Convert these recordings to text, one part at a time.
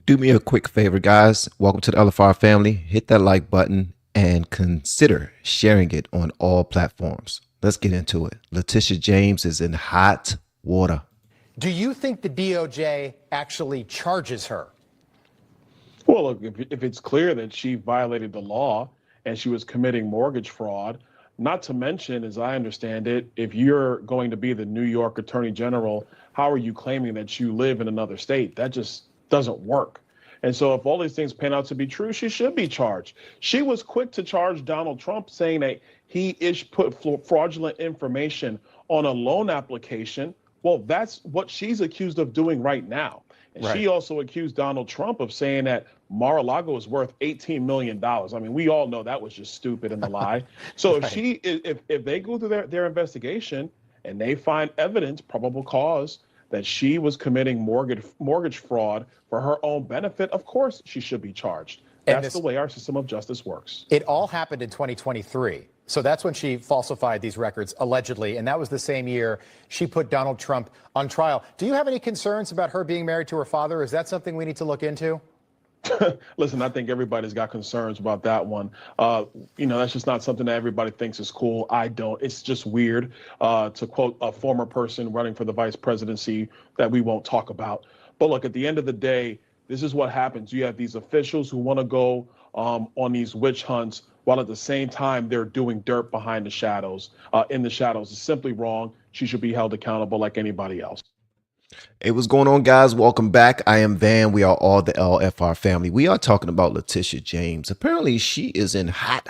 Do me a quick favor, guys. Welcome to the LFR family. Hit that like button and consider sharing it on all platforms. Let's get into it. Letitia James is in hot water. Do you think the DOJ actually charges her? Well, look, if it's clear that she violated the law and she was committing mortgage fraud, not to mention, as I understand it, if you're going to be the New York Attorney General, how are you claiming that you live in another state? That just doesn't work. And so if all these things pan out to be true, she should be charged. She was quick to charge Donald Trump, saying that he put fraudulent information on a loan application. Well, that's what she's accused of doing right now. And Right. she also accused Donald Trump of saying that Mar-a-Lago is worth $18 million. I mean, we all know that was just stupid and a lie. So Right. if they go through their investigation and they find evidence, probable cause, that she was committing mortgage fraud for her own benefit, of course she should be charged. And That's the way our system of justice works. It all happened in 2023. So that's when she falsified these records, allegedly. And that was the same year she put Donald Trump on trial. Do you have any concerns about her being married to her father? Is that something we need to look into? Listen, I think everybody's got concerns about that one. That's just not something that everybody thinks is cool. I don't. It's just weird, to quote a former person running for the vice presidency that we won't talk about. But look, at the end of the day, this is what happens. You have these officials who want to go on these witch hunts while at the same time they're doing dirt behind the shadows, in the shadows. It's simply wrong. She should be held accountable like anybody else. Hey, what's going on, guys? Welcome back. I am Van. We are all the LFR family. We are talking about Letitia James. Apparently, she is in hot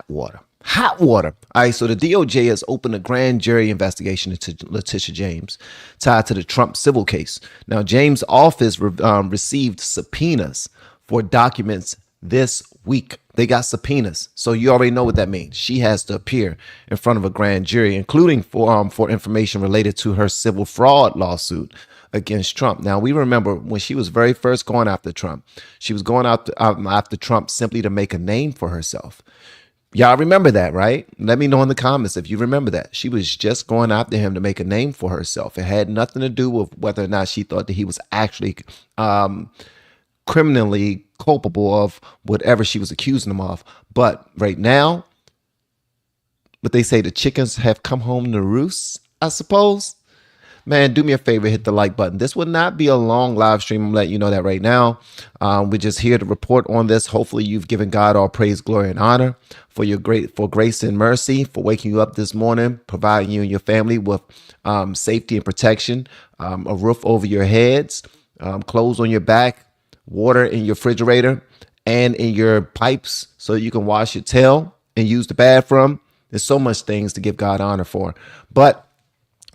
water. Hot water. All right, so the DOJ has opened a grand jury investigation into Letitia James tied to the Trump civil case. Now, James' office received subpoenas for documents this week. They got subpoenas, so you already know what that means. She has to appear in front of a grand jury, including for information related to her civil fraud lawsuit against Trump. Now, we remember when she was very first going after Trump, she was going after Trump simply to make a name for herself. Y'all remember that, right? Let me know in the comments if you remember that. She was just going after him to make a name for herself. It had nothing to do with whether or not she thought that he was actually criminally culpable of whatever she was accusing him of. But right now, what they say, the chickens have come home to roost, I suppose. Man, do me a favor, hit the like button. This will not be a long live stream. I'm letting you know that right now. We're just here to report on this. Hopefully you've given God all praise, glory, and honor for grace and mercy, for waking you up this morning, providing you and your family with safety and protection, a roof over your heads, clothes on your back, water in your refrigerator and in your pipes so you can wash your tail and use the bathroom. There's so much things to give God honor for. But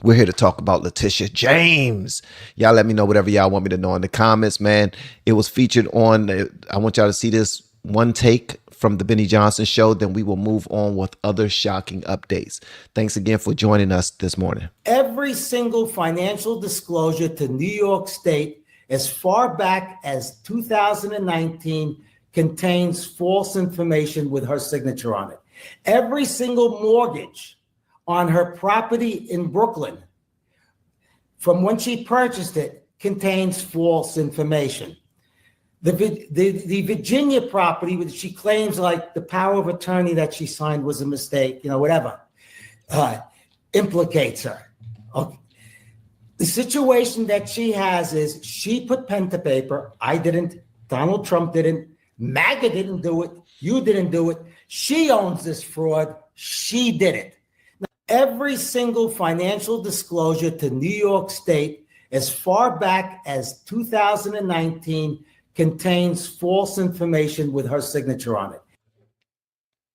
we're here to talk about Letitia James. Y'all let me know whatever y'all want me to know in the comments, man. It was featured on, I want y'all to see this one take from the Benny Johnson show. Then we will move on with other shocking updates. Thanks again for joining us this morning. Every single financial disclosure to New York State as far back as 2019 contains false information with her signature on it. Every single mortgage on her property in Brooklyn from when she purchased it contains false information. The Virginia property, which she claims like the power of attorney that she signed was a mistake, whatever, implicates her. Okay. The situation that she has is she put pen to paper. I didn't. Donald Trump didn't. MAGA didn't do it. You didn't do it. She owns this fraud. She did it. Now, every single financial disclosure to New York State as far back as 2019 contains false information with her signature on it.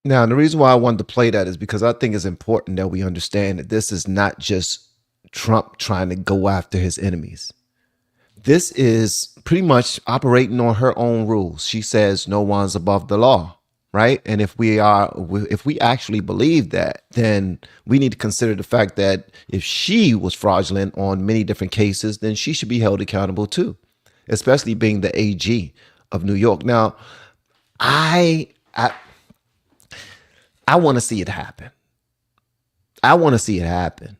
Now, the reason why I wanted to play that is because I think it's important that we understand that this is not just Trump trying to go after his enemies. This is pretty much operating on her own rules. She says no one's above the law, right? And if we actually believe that, then we need to consider the fact that if she was fraudulent on many different cases, then she should be held accountable too, especially being the AG of New York. Now, I want to see it happen. I want to see it happen.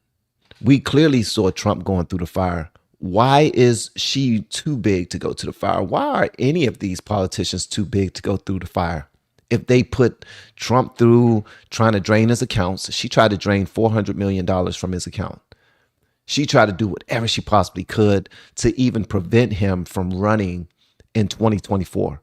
We clearly saw Trump going through the fire Why is she too big to go to the fire? Why are any of these politicians too big to go through the fire? If they put Trump through trying to drain his accounts, she tried to drain $400 million from his account. She tried to do whatever she possibly could to even prevent him from running in 2024.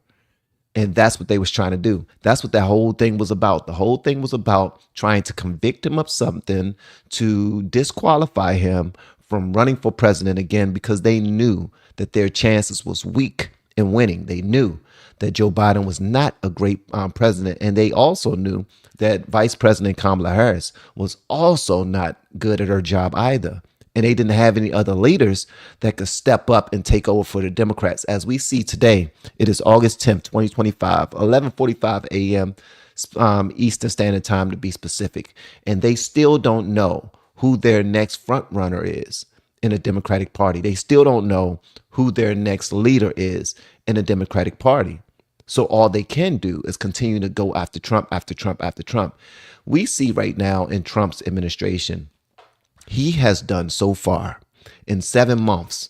And that's what they was trying to do. That's what that whole thing was about. The whole thing was about trying to convict him of something, to disqualify him from running for president again, because they knew that their chances was weak in winning. They knew that Joe Biden was not a great president. And they also knew that Vice President Kamala Harris was also not good at her job either. And they didn't have any other leaders that could step up and take over for the Democrats. As we see today, it is August 10th, 2025, 11:45 a.m. Eastern Standard Time to be specific. And they still don't know who their next front runner is in the Democratic Party. They still don't know who their next leader is in the Democratic Party. So all they can do is continue to go after Trump, after Trump, after Trump. We see right now in Trump's administration, he has done so far in 7 months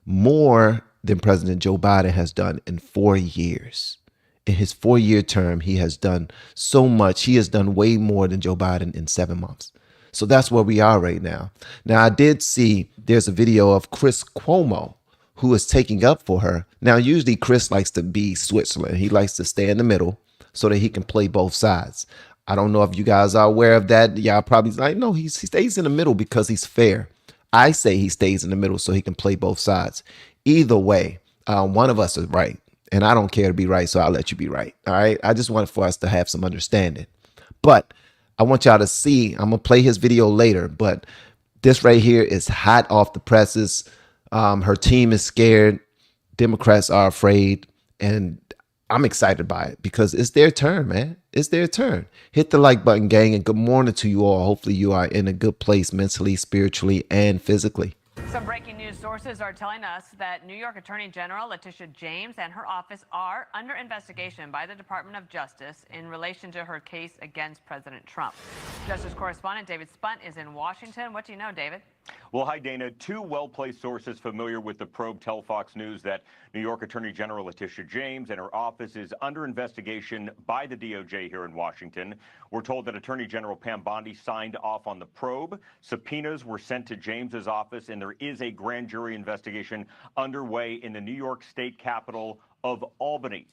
more than President Joe Biden has done in 4 years. In his 4-year term, he has done so much. He has done way more than Joe Biden in 7 months. So that's where we are right now. Now, I did see there's a video of Chris Cuomo who is taking up for her. Now, usually Chris likes to be Switzerland. He likes to stay in the middle so that he can play both sides. I don't know if you guys are aware of that. Y'all probably like, no, he stays in the middle because he's fair. I say he stays in the middle so he can play both sides. Either way, one of us is right. And I don't care to be right, so I'll let you be right. All right. I just wanted for us to have some understanding. But I want y'all to see, I'm going to play his video later, but this right here is hot off the presses. Her team is scared. Democrats are afraid. And I'm excited by it because it's their turn, man. It's their turn. Hit the like button, gang, and good morning to you all. Hopefully you are in a good place mentally, spiritually, and physically. Some breaking news sources are telling us that New York Attorney General Letitia James and her office are under investigation by the Department of Justice in relation to her case against President Trump. Justice correspondent David Spunt is in Washington. What do you know, David? Well, hi, Dana. Two well-placed sources familiar with the probe tell Fox News that New York Attorney General Letitia James and her office is under investigation by the DOJ here in Washington. We're told that Attorney General Pam Bondi signed off on the probe. Subpoenas were sent to James's office, and there is a grand jury investigation underway in the New York State Capitol of Albany.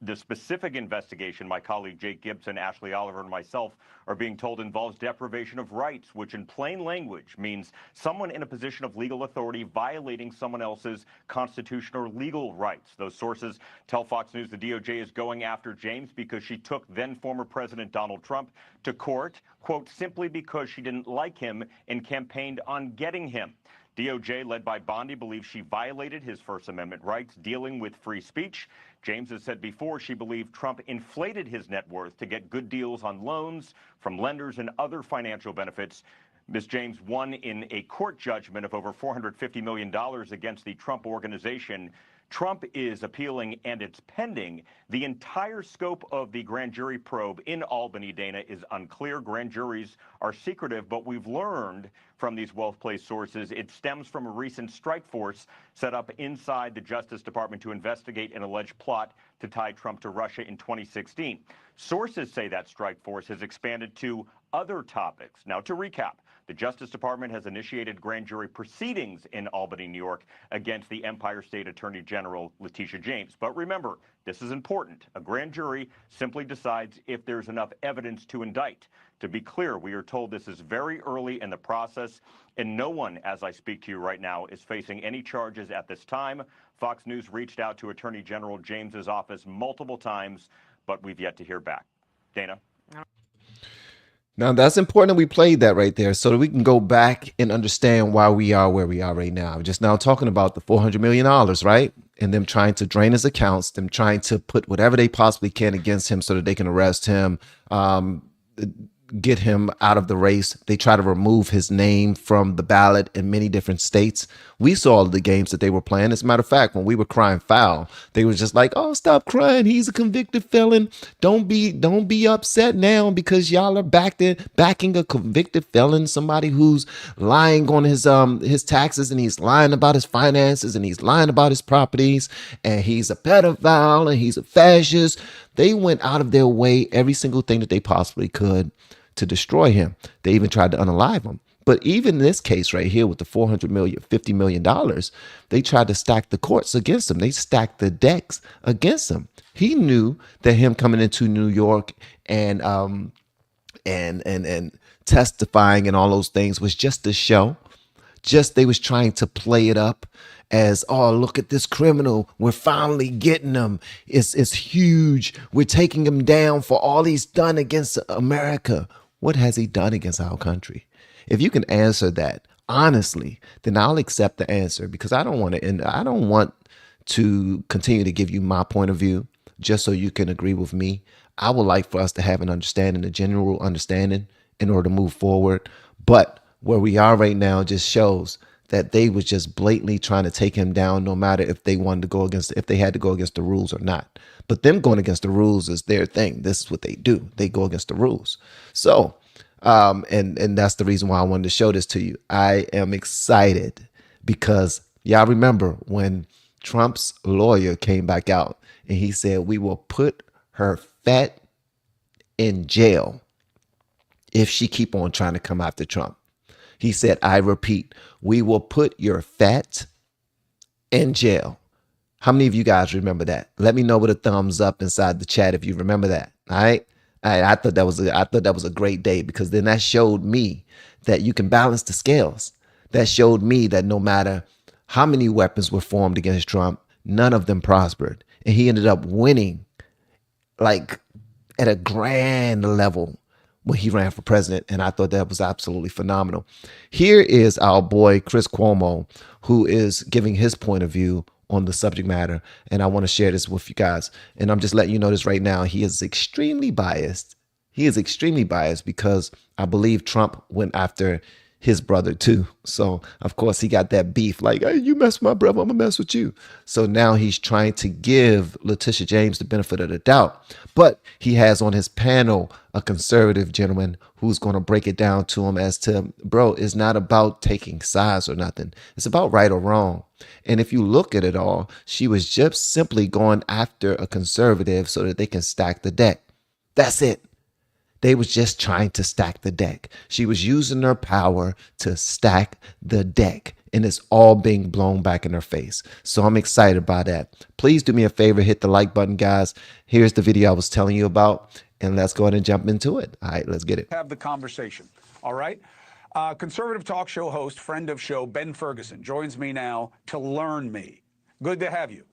The specific investigation, my colleague Jake Gibson, Ashley Oliver, and myself are being told involves deprivation of rights, which in plain language means someone in a position of legal authority violating someone else's constitutional or legal rights. Those sources tell Fox News the DOJ is going after James because she took then former President Donald Trump to court, quote, simply because she didn't like him and campaigned on getting him. DOJ, led by Bondi, believes she violated his First Amendment rights dealing with free speech. James has said before she believed Trump inflated his net worth to get good deals on loans from lenders and other financial benefits. Ms. James won in a court judgment of over $450 million against the Trump Organization. Trump is appealing, and it's pending. The entire scope of the grand jury probe in Albany, Dana, is unclear. Grand juries are secretive, but we've learned from these well-placed sources it stems from a recent strike force set up inside the Justice Department to investigate an alleged plot to tie Trump to Russia in 2016. Sources say that strike force has expanded to other topics. Now, to recap, the Justice Department has initiated grand jury proceedings in Albany, New York, against the Empire State Attorney General Letitia James. But remember, this is important. A grand jury simply decides if there's enough evidence to indict. To be clear, we are told this is very early in the process, and no one, as I speak to you right now, is facing any charges at this time. Fox News reached out to Attorney General James's office multiple times, but we've yet to hear back. Dana? Now, that's important that we played that right there so that we can go back and understand why we are where we are right now. Just now talking about the $400 million, right? And them trying to drain his accounts, them trying to put whatever they possibly can against him so that they can arrest him. get him out of the race. They try to remove his name from the ballot in many different states. We saw the games that they were playing. As a matter of fact, when we were crying foul, they were just like, "Oh, stop crying. He's a convicted felon. Don't be upset now because y'all are backing a convicted felon, somebody who's lying on his taxes, and he's lying about his finances, and he's lying about his properties, and he's a pedophile, and he's a fascist." They went out of their way, every single thing that they possibly could, to destroy him. They even tried to unalive him. But even in this case right here with the $50 million, they tried to stack the courts against him. They stacked the decks against him. He knew that him coming into New York and testifying and all those things was just a show. Just they was trying to play it up as, "Oh, look at this criminal. We're finally getting him. It's huge. We're taking him down for all he's done against America." What has he done against our country? If you can answer that honestly, then I'll accept the answer, because I don't want to continue to give you my point of view just so you can agree with me. I would like for us to have an understanding, a general understanding, in order to move forward. But where we are right now just shows that they was just blatantly trying to take him down, no matter if they wanted to go against, if they had to go against the rules or not. But them going against the rules is their thing. This is what they do. They go against the rules. So, and that's the reason why I wanted to show this to you. I am excited because y'all remember when Trump's lawyer came back out and he said, "We will put her fat in jail if she keep on trying to come after Trump." He said, "I repeat, we will put your fat in jail." How many of you guys remember that? Let me know with a thumbs up inside the chat if you remember that. All right. I thought that was a great day, because then that showed me that you can balance the scales. That showed me that no matter how many weapons were formed against Trump, none of them prospered. And he ended up winning like at a grand level when he ran for president. And I thought that was absolutely phenomenal. Here is our boy, Chris Cuomo, who is giving his point of view on the subject matter. And I want to share this with you guys. And I'm just letting you know this right now. He is extremely biased. He is extremely biased because I believe Trump went after his brother too. So of course he got that beef, like, "Hey, you mess with my brother, I'm gonna mess with you." So now he's trying to give Letitia James the benefit of the doubt. But he has on his panel a conservative gentleman who's going to break it down to him as to, bro, it's not about taking sides or nothing. It's about right or wrong. And if you look at it all, she was just simply going after a conservative so that they can stack the deck. That's it. They was just trying to stack the deck. She was using her power to stack the deck, and it's all being blown back in her face. So I'm excited about that. Please do me a favor, hit the like button, guys. Here's the video I was telling you about, and let's go ahead and jump into it. All right, let's get it. Have the conversation. All right. Conservative talk show host, friend of show, Ben Ferguson, joins me now to learn me. Good to have you.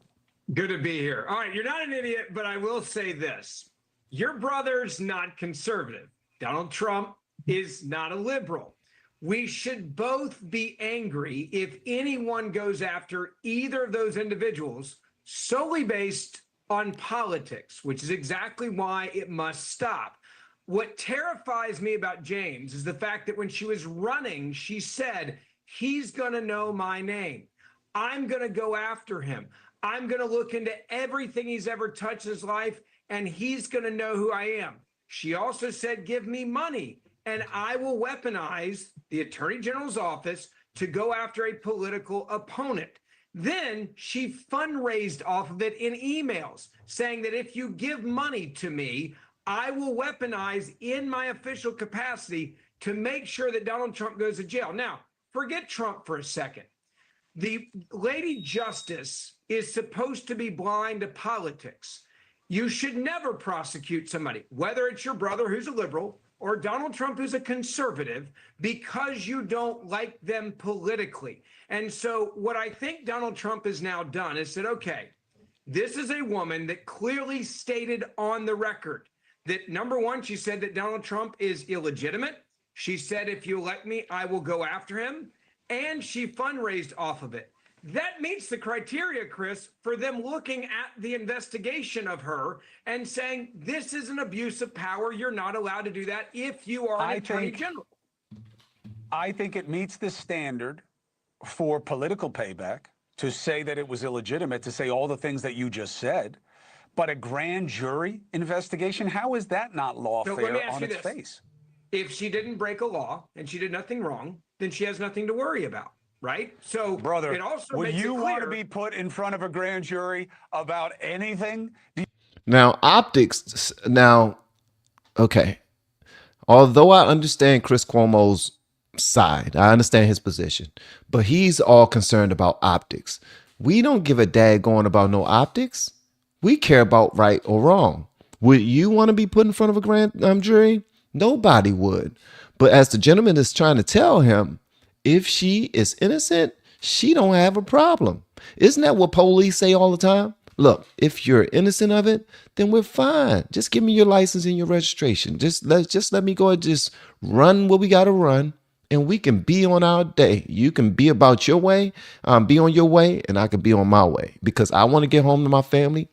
Good to be here. All right, you're not an idiot, but I will say this. Your brother's not conservative. Donald Trump is not a liberal. We should both be angry if anyone goes after either of those individuals solely based on politics, which is exactly why it must stop. What terrifies me about James is the fact that when she was running, she said, "He's going to know my name. I'm going to go after him. I'm going to look into everything he's ever touched in his life, and he's going to know who I am." She also said, "Give me money, and I will weaponize the Attorney General's office to go after a political opponent." Then she fundraised off of it in emails saying that if you give money to me, I will weaponize in my official capacity to make sure that Donald Trump goes to jail. Now, forget Trump for a second. The Lady Justice is supposed to be blind to politics. You should never prosecute somebody, whether it's your brother who's a liberal or Donald Trump who's a conservative, because you don't like them politically. And so what I think Donald Trump has now done is said, okay, this is a woman that clearly stated on the record that, number one, she said that Donald Trump is illegitimate. She said, "If you elect me, I will go after him." And she fundraised off of it. That meets the criteria, Chris, for them looking at the investigation of her and saying, this is an abuse of power. You're not allowed to do that if you are an attorney general. I think it meets the standard for political payback to say that it was illegitimate, to say all the things that you just said. But a grand jury investigation, how is that not lawfare on its face? If she didn't break a law and she did nothing wrong, then she has nothing to worry about, right? So, brother, it also would makes you it clear, want to be put in front of a grand jury about anything? Now, optics. Now, okay. Although I understand Chris Cuomo's side, I understand his position, but he's all concerned about optics. We don't give a daggone about no optics. We care about right or wrong. Would you want to be put in front of a grand jury? Nobody would. But as the gentleman is trying to tell him, if she is innocent, she don't have a problem. Isn't that what police say all the time? Look, if you're innocent of it, then we're fine. Just give me your license and your registration. Just let me go and just run what we got to run, and we can be on our day. You can be about your way, be on your way, and I can be on my way because I want to get home to my family.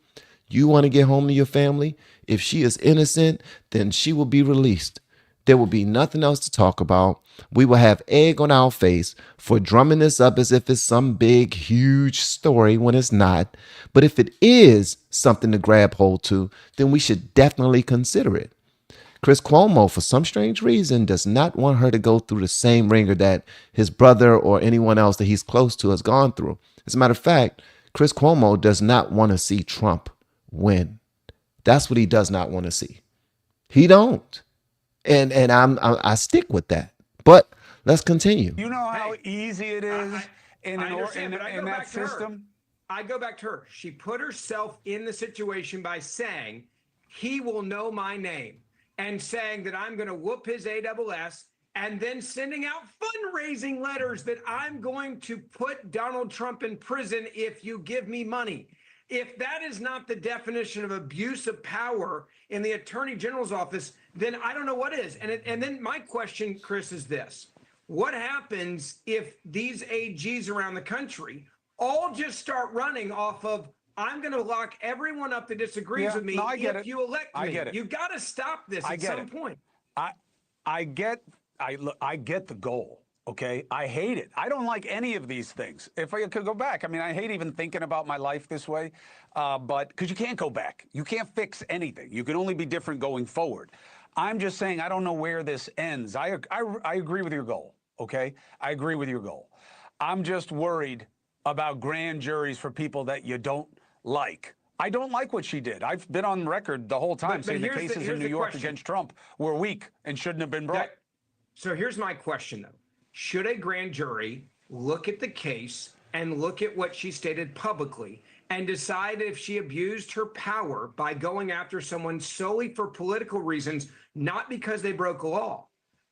You want to get home to your family. If she is innocent, then she will be released. There will be nothing else to talk about. We will have egg on our face for drumming this up as if it's some big, huge story when it's not. But if it is something to grab hold to, then we should definitely consider it. Chris Cuomo, for some strange reason, does not want her to go through the same ringer that his brother or anyone else that he's close to has gone through. As a matter of fact, Chris Cuomo does not want to see Trump win. That's what he does not want to see. He don't. And I stick with that. But let's continue. You know how easy it is in that system? I go back to her. She put herself in the situation by saying, he will know my name, and saying that I'm going to whoop his ASS, and then sending out fundraising letters that I'm going to put Donald Trump in prison if you give me money. If that is not the definition of abuse of power in the Attorney General's office, then I don't know what is. And then my question, Chris, is this. What happens if these AGs around the country all just start running off of, I'm going to lock everyone up that disagrees with me if you elect me? You've got to stop this at some point. I get the goal. Okay, I hate it. I don't like any of these things. If I could go back, I mean, I hate even thinking about my life this way, but because you can't go back. You can't fix anything. You can only be different going forward. I'm just saying I don't know where this ends. I agree with your goal, okay? I agree with your goal. I'm just worried about grand juries for people that you don't like. I don't like what she did. I've been on record the whole time saying the cases in New York against Trump were weak and shouldn't have been brought. So here's my question, though. Should a grand jury look at the case and look at what she stated publicly and decide if she abused her power by going after someone solely for political reasons, not because they broke a law?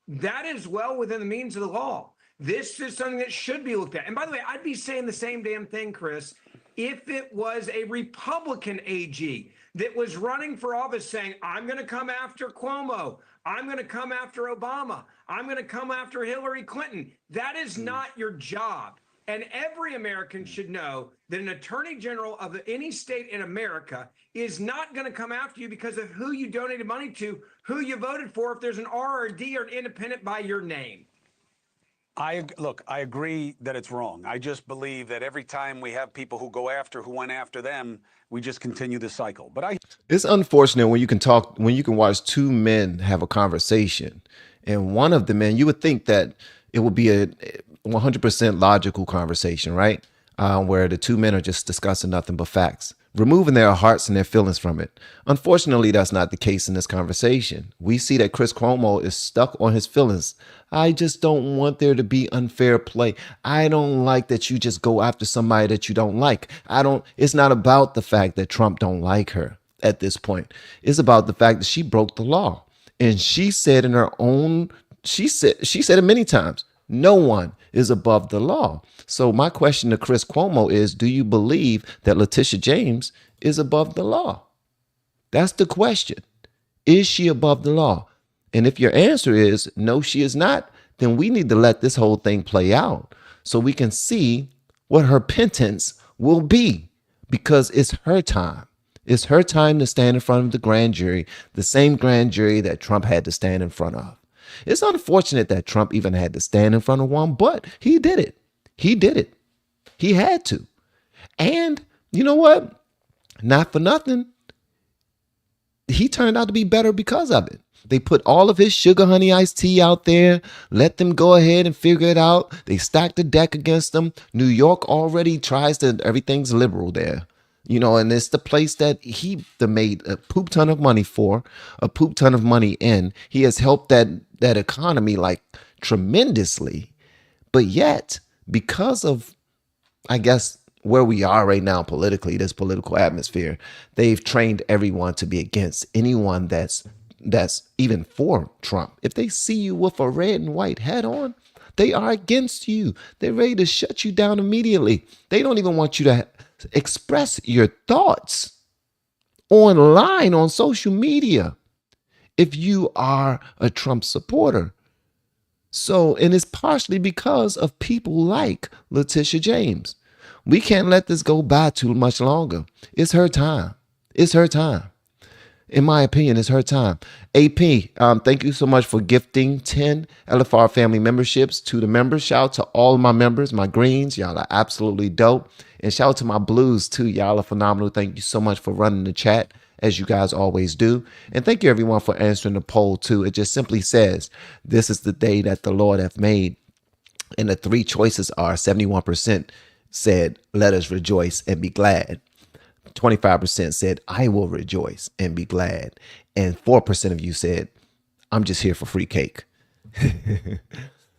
That is well within the means of the law. This is something that should be looked at. And by the way, I'd be saying the same damn thing, Chris, if it was a Republican AG that was running for office saying, I'm going to come after Cuomo, I'm going to come after Obama, I'm going to come after Hillary Clinton. That is not your job. And every American should know that an attorney general of any state in America is not going to come after you because of who you donated money to, who you voted for, if there's an R or a D or an independent by your name. I agree that it's wrong. I just believe that every time we have people who go after who went after them, we just continue the cycle. But it's unfortunate when you can watch two men have a conversation, and one of the men, you would think that it would be a 100% logical conversation, right? Where the two men are just discussing nothing but facts, removing their hearts and their feelings from it. Unfortunately, that's not the case in this conversation. We see that Chris Cuomo is stuck on his feelings. I just don't want there to be unfair play. I don't like that you just go after somebody that you don't like. It's not about the fact that Trump don't like her at this point. It's about the fact that she broke the law. And she said in her own, she said it many times, no one is above the law. So my question to Chris Cuomo is, do you believe that Letitia James is above the law? That's the question. Is she above the law? And if your answer is no, she is not, then we need to let this whole thing play out so we can see what her penance will be, because it's her time. It's her time to stand in front of the grand jury, the same grand jury that Trump had to stand in front of. It's unfortunate that Trump even had to stand in front of one, but he did it. He did it. He had to. And you know what? Not for nothing, he turned out to be better because of it. They put all of his sugar honey iced tea out there, let them go ahead and figure it out. They stacked the deck against them. New York already tries to, everything's liberal there. You know, and it's the place that he made a poop ton of money for, a poop ton of money in. He has helped that economy like tremendously. But yet, because of, I guess, where we are right now politically, this political atmosphere, they've trained everyone to be against anyone that's even for Trump. If they see you with a red and white hat on, they are against you. They're ready to shut you down immediately. They don't even want you to express your thoughts online on social media if you are a Trump supporter. So, and it's partially because of people like Letitia James. We can't let this go by too much longer. It's her time. It's her time. In my opinion, it's her time. AP, thank you so much for gifting 10 LFR family memberships to the members. Shout out to all of my members, my greens. Y'all are absolutely dope. And shout out to my blues too. Y'all are phenomenal. Thank you so much for running the chat, as you guys always do. And thank you everyone for answering the poll too. It just simply says, this is the day that the Lord hath made. And the three choices are 71% said, let us rejoice and be glad. 25% said, I will rejoice and be glad. And 4% of you said, I'm just here for free cake.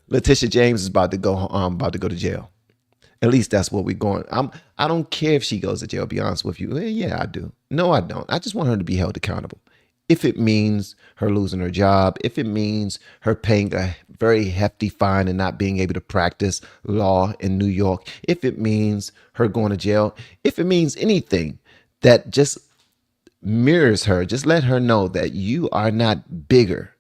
Letitia James is about to go to jail. At least that's what we're going. I don't care if she goes to jail, be honest with you. Yeah, I do. No, I don't. I just want her to be held accountable. If it means her losing her job, if it means her paying a very hefty fine and not being able to practice law in New York, if it means her going to jail, if it means anything that just mirrors her, just let her know that you are not bigger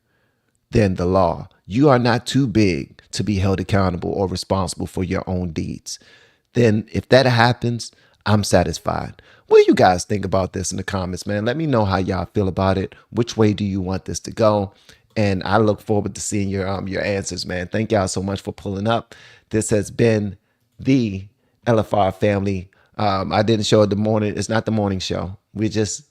than the law. You are not too big to be held accountable or responsible for your own deeds. Then if that happens, I'm satisfied. What do you guys think about this in the comments, man? Let me know how y'all feel about it. Which way do you want this to go? And I look forward to seeing your answers, man. Thank y'all so much for pulling up. This has been the LFR family. I didn't show it the morning. It's not the morning show. We're just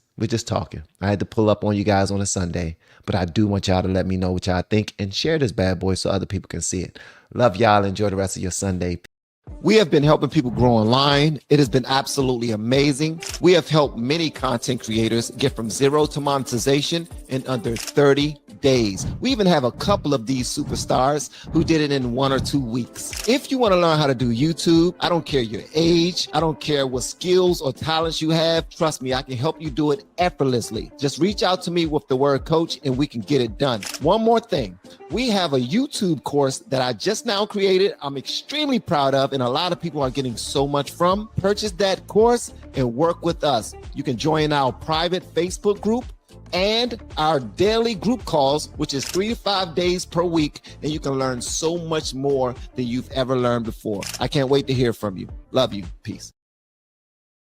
talking. I had to pull up on you guys on a Sunday, but I do want y'all to let me know what y'all think and share this bad boy so other people can see it. Love y'all. Enjoy the rest of your Sunday. We have been helping people grow online. It has been absolutely amazing. We have helped many content creators get from zero to monetization in under 30 days. We even have a couple of these superstars who did it in 1 or 2 weeks. If you want to learn how to do YouTube, I don't care your age, I don't care what skills or talents you have. Trust me, I can help you do it effortlessly. Just reach out to me with the word coach and we can get it done. One more thing. We have a YouTube course that I just now created. I'm extremely proud of, and a lot of people are getting so much from. Purchase that course and work with us. You can join our private Facebook group and our daily group calls, which is 3 to 5 days per week, and you can learn so much more than you've ever learned before. I can't wait to hear from you. Love you. Peace.